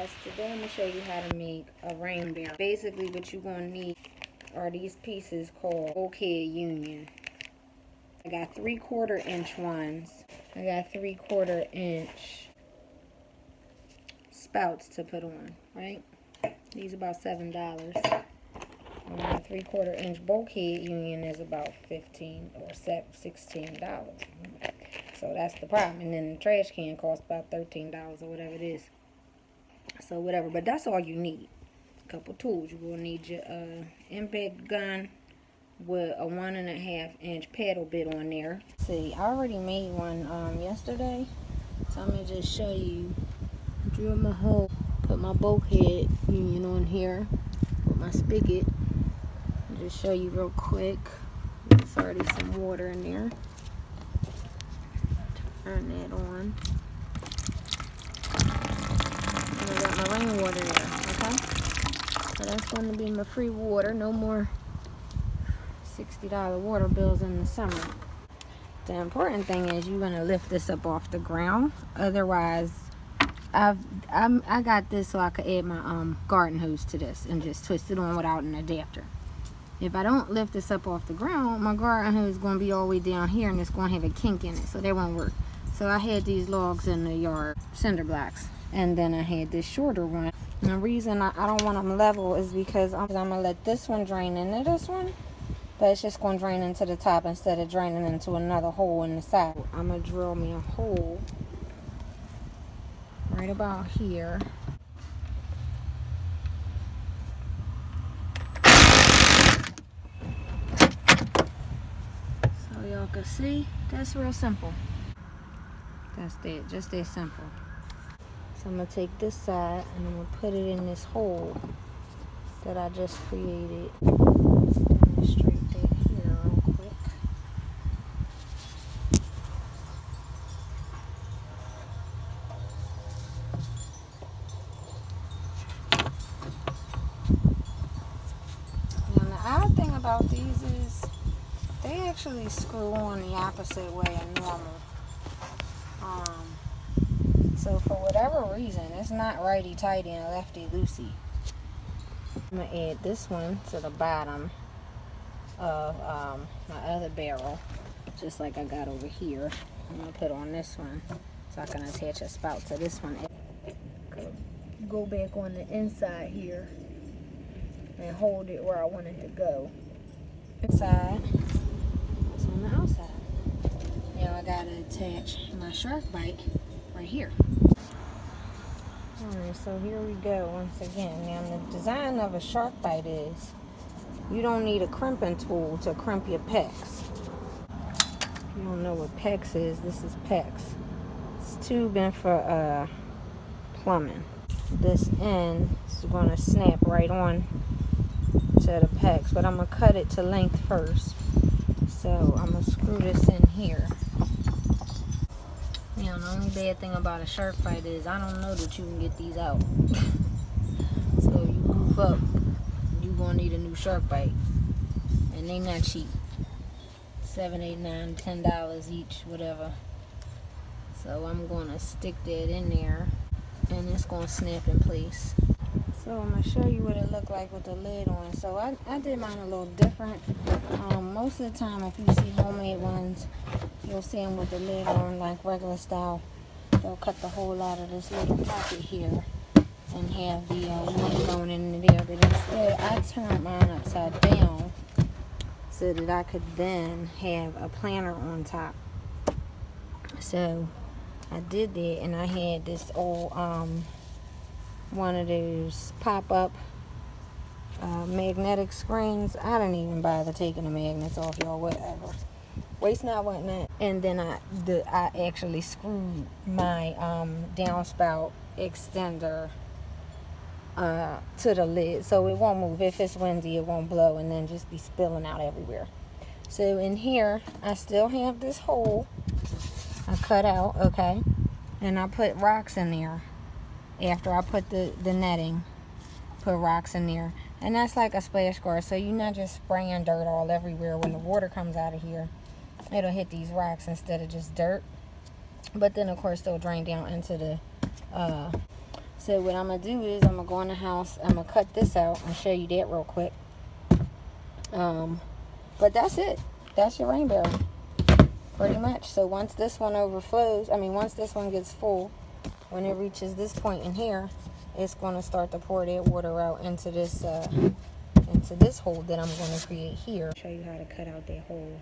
guys, today I'm going to show you how to make a rain barrel. Basically what you're going to need are these pieces called Bulkhead Union. I got 3/4 inch ones. I got 3/4 inch spouts to put on, right? These are about $7. And a 3/4 inch bulkhead union is about $15 or $16. So that's the problem. And then the trash can costs about $13 or whatever it is. So whatever, but that's all you need. A couple tools. You will need your impact gun with a 1.5 inch paddle bit on there. See, I already made one yesterday, so I'm gonna just show you. Drill my hole, put my bulkhead union on here with my spigot. I'll just show you real quick. There's already some water in there. Turn that on. And I got my rainwater there, okay? So that's going to be my free water. No more $60 water bills in the summer. The important thing is you're going to lift this up off the ground. Otherwise, I got this so I could add my garden hose to this and just twist it on without an adapter. If I don't lift this up off the ground, my garden hose is going to be all the way down here and it's going to have a kink in it, so that won't work. So I had these logs in the yard, cinder blocks, and then I had this shorter one. And the reason I don't want them level is because I'm going to let this one drain into this one, but it's just going to drain into the top instead of draining into another hole in the side. I'm going to drill me a hole right about here. So y'all can see, that's real simple. That's that, just that simple. So I'm going to take this side and I'm going to put it in this hole that I just created. Demonstrate that here real quick. Now the odd thing about these is they actually screw on the opposite way of normal. So for whatever reason, it's not righty-tighty and lefty-loosey. I'm going to add this one to the bottom of my other barrel, just like I got over here. I'm going to put on this one so I can attach a spout to this one. Go back on the inside here and hold it where I want it to go. Inside, it's on the outside. Now I got to attach my shark bite right here. Alright, so here we go once again. Now the design of a shark bite is you don't need a crimping tool to crimp your pecs. If you don't know what pecs is, this is pecs. It's tubing for plumbing. This end is going to snap right on to the pecs, but I'm going to cut it to length first. So I'm going to screw this in here. Now, the only bad thing about a shark bite is I don't know that you can get these out. So you goof up, you're going to need a new shark bite. And they not cheap. $7, $8, $9, $10 each, whatever. So I'm going to stick that in there and it's going to snap in place. So I'm going to show you what it looked like with the lid on. So I did mine a little different. Most of the time if you see homemade ones, you'll see them with the lid on like regular style. They'll cut the hole out of this little pocket here and have the lid going in there. But instead I turned mine upside down so that I could then have a planter on top. So I did that, and I had this old one of those pop-up magnetic screens. I didn't even bother taking the magnets off, y'all, whatever. Waste not, want not. And then I actually screwed my downspout extender to the lid so it won't move. If it's windy, it won't blow and then just be spilling out everywhere. So in here, I still have this hole I cut out, okay? And I put rocks in there. After I put the netting, put rocks in there. And that's like a splash guard, so you're not just spraying dirt all everywhere. When the water comes out of here, it'll hit these rocks instead of just dirt. But then, of course, they'll drain down into the So what I'm going to do is I'm going to go in the house. I'm going to cut this out and show you that real quick. But that's it. That's your rain barrel. Pretty much. So once this one overflows, once this one gets full, when it reaches this point in here, it's going to start to pour that water out into this hole that I'm going to create here. Show you how to cut out that hole.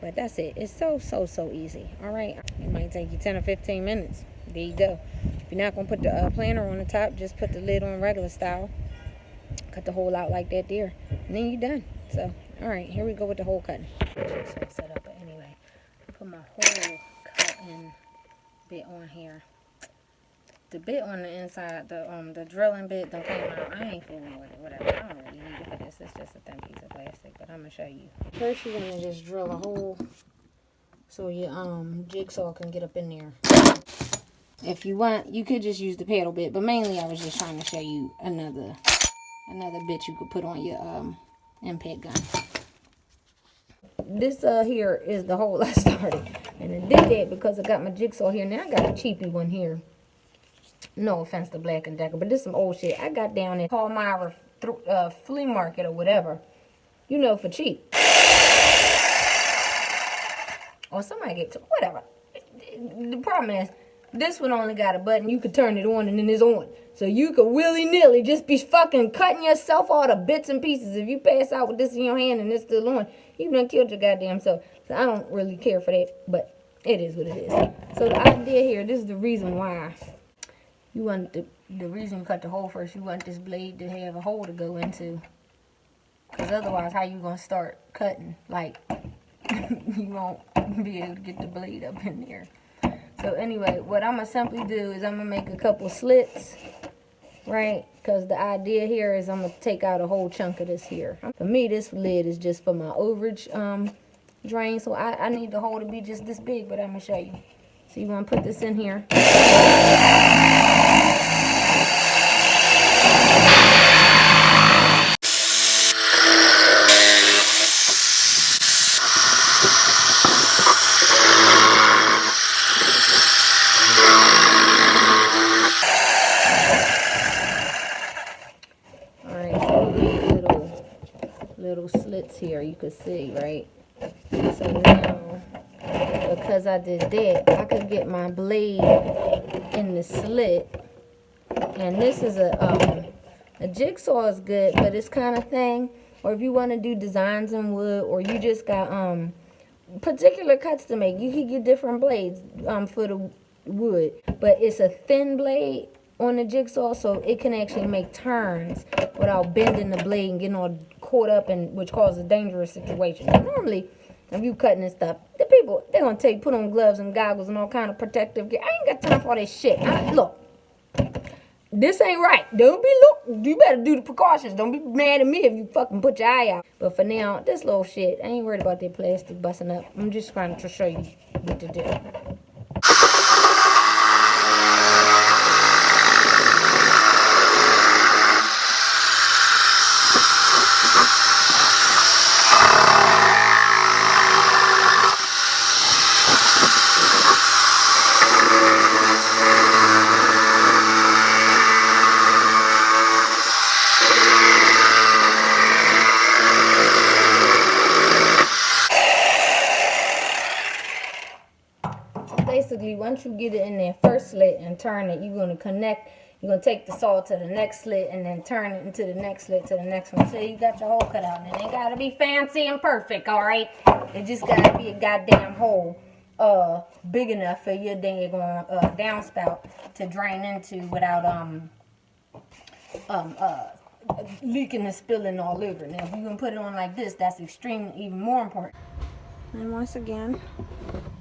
But that's it. It's so easy. All right. It might take you 10 or 15 minutes. There you go. If you're not going to put the planter on the top, just put the lid on regular style. Cut the hole out like that there. And then you're done. So, all right. Here we go with the hole cutting. So set up, but anyway. I put my hole cutting bit on here. The bit on the inside, the drilling bit don't came out. I ain't fooling with it, whatever. I don't really need it for this. It's just a thin piece of plastic, but I'm gonna show you. First, you're gonna just drill a hole so your jigsaw can get up in there. If you want, you could just use the paddle bit, but mainly I was just trying to show you another bit you could put on your impact gun. This here is the hole I started, and I did that because I got my jigsaw here. Now I got a cheapy one here. No offense to Black & Decker, but this is some old shit. I got down at Palmyra flea market or whatever, for cheap. Or somebody get to whatever. The problem is, this one only got a button. You could turn it on and then it's on. So you could willy-nilly just be fucking cutting yourself all to bits and pieces. If you pass out with this in your hand and it's still on, you done killed your goddamn self. So I don't really care for that, but it is what it is. So the idea here, this is the reason why. You want the reason you cut the hole first, you want this blade to have a hole to go into. Because otherwise, how you going to start cutting? Like, you won't be able to get the blade up in there. So anyway, what I'm going to simply do is I'm going to make a couple slits, right? Because the idea here is I'm going to take out a whole chunk of this here. For me, this lid is just for my overage drain. So I need the hole to be just this big, but I'm going to show you. So you want to put this in here. Little slits here, you could see, right? So now, because I did that, I could get my blade in the slit. And this is a jigsaw is good, but it's kind of thing. Or if you want to do designs in wood, or you just got particular cuts to make, you could get different blades for the wood. But it's a thin blade on the jigsaw, so it can actually make turns without bending the blade and getting all caught up, in which causes dangerous situations. Normally, if you cutting and stuff, the people, they're going to tell you put on gloves and goggles and all kind of protective gear. I ain't got time for all this shit. Look, this ain't right. You better do the precautions. Don't be mad at me if you fucking put your eye out. But for now, this little shit, I ain't worried about that plastic busting up. I'm just trying to show you what to do. Basically, once you get it in there first slit and turn it, you're going to connect. You're going to take the saw to the next slit and then turn it into the next slit to the next one. So you got your hole cut out. And it ain't got to be fancy and perfect, all right? It just got to be a goddamn hole big enough for your dang downspout to drain into without leaking and spilling all over. Now, if you're going to put it on like this, that's extremely even more important. And once again,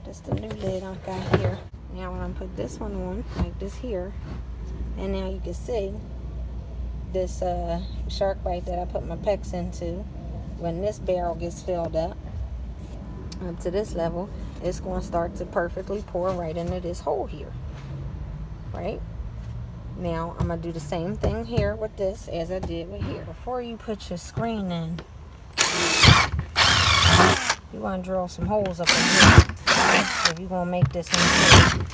that's the new lid I've got here. Now when I put this one on, like this here, and now you can see this shark bite that I put my PEX into, when this barrel gets filled up to this level, it's going to start to perfectly pour right into this hole here, right? Now I'm going to do the same thing here with this as I did with here. Before you put your screen in, you want to drill some holes up in here if you're going to make this into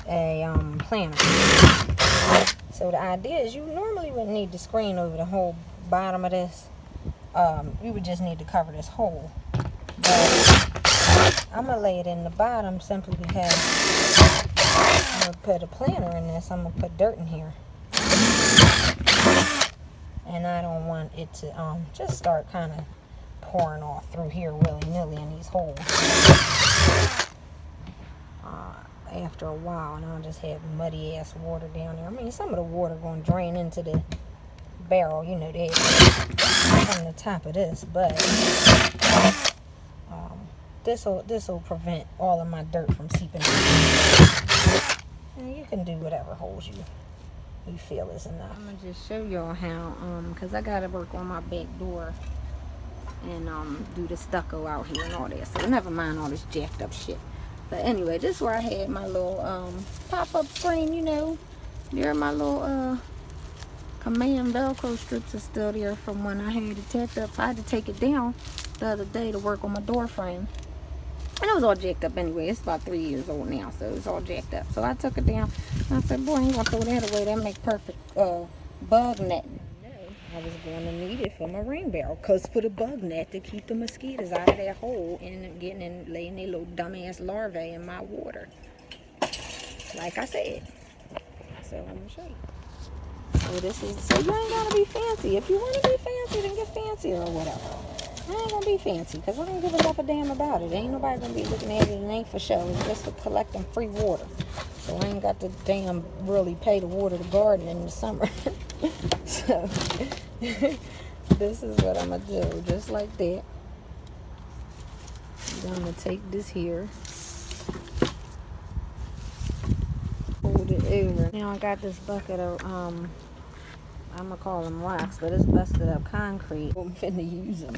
a planter. So the idea is you normally wouldn't need to screen over the whole bottom of this. You would just need to cover this hole. But I'm going to lay it in the bottom simply because I'm going to put a planter in this. I'm going to put dirt in here. And I don't want it to just start kind of pouring off through here willy-nilly in these holes. After a while, and I'll just have muddy ass water down there. I mean, some of the water going to drain into the barrel, you know, that from the top of this, but this will prevent all of my dirt from seeping in. And you can do whatever holes you feel is enough. I'm gonna just show y'all how, cause I gotta work on my back door and do the stucco out here and all that. So never mind all this jacked up shit. But anyway, this is where I had my little pop-up screen, you know. There are my little command Velcro strips are still there from when I had it tacked up. So I had to take it down the other day to work on my door frame. And it was all jacked up anyway. It's about 3 years old now, so it's all jacked up. So I took it down. And I said, boy, I ain't gonna throw that away. That make perfect bug netting. I was going to need it for my rain barrel, cause for the bug net to keep the mosquitoes out of that hole and getting and laying their little dumbass larvae in my water. Like I said. So I'm gonna show you. So this is, so you ain't gotta be fancy. If you want to be fancy, then get fancy or whatever. I ain't gonna be fancy, cause I don't give enough a damn about it. Ain't nobody gonna be looking at it. It ain't for show. It's just for collecting free water. So I ain't got to damn really pay to water the garden in the summer. So this is what I'm gonna do, just like that. I'm gonna take this here, hold it over. Now I got this bucket of I'm gonna call them rocks, but it's busted up concrete. I'm finna use them.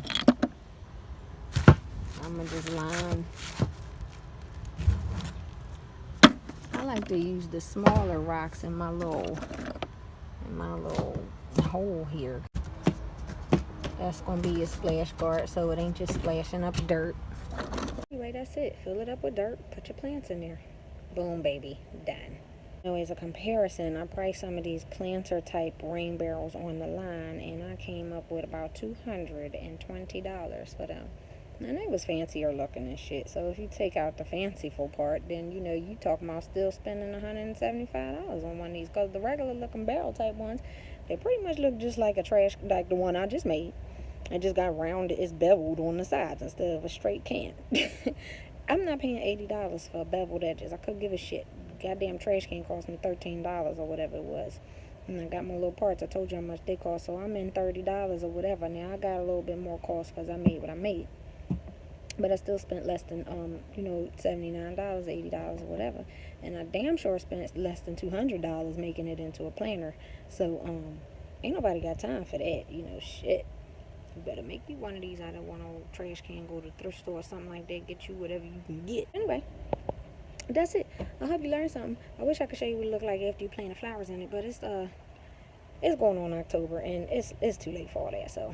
I'm gonna just line. I like to use the smaller rocks in my little hole here. That's gonna be a splash guard, so it ain't just splashing up dirt. Anyway, that's it. Fill it up with dirt. Put your plants in there. Boom, baby, done. Now, as a comparison, I priced some of these planter type rain barrels on the line, and I came up with about $220 for them. And they was fancier looking and shit. So if you take out the fanciful part, then you know you talking about still spending $175 on one of these. Cause the regular looking barrel type ones, they pretty much look just like a trash, like the one I just made. It just got rounded, it's beveled on the sides instead of a straight can. I'm not paying $80 for a beveled edges. I couldn't give a shit. Goddamn trash can cost me $13 or whatever it was. And I got my little parts. I told you how much they cost, so I'm in $30 or whatever. Now I got a little bit more cost because I made what I made. But I still spent less than, $79, $80 or whatever. And I damn sure spent less than $200 making it into a planter. So, ain't nobody got time for that, shit. You better make you one of these out of one old trash can, go to the thrift store or something like that, get you whatever you can get. Anyway, that's it. I hope you learned something. I wish I could show you what it looked like after you plant the flowers in it, but it's going on October, and it's too late for all that, so...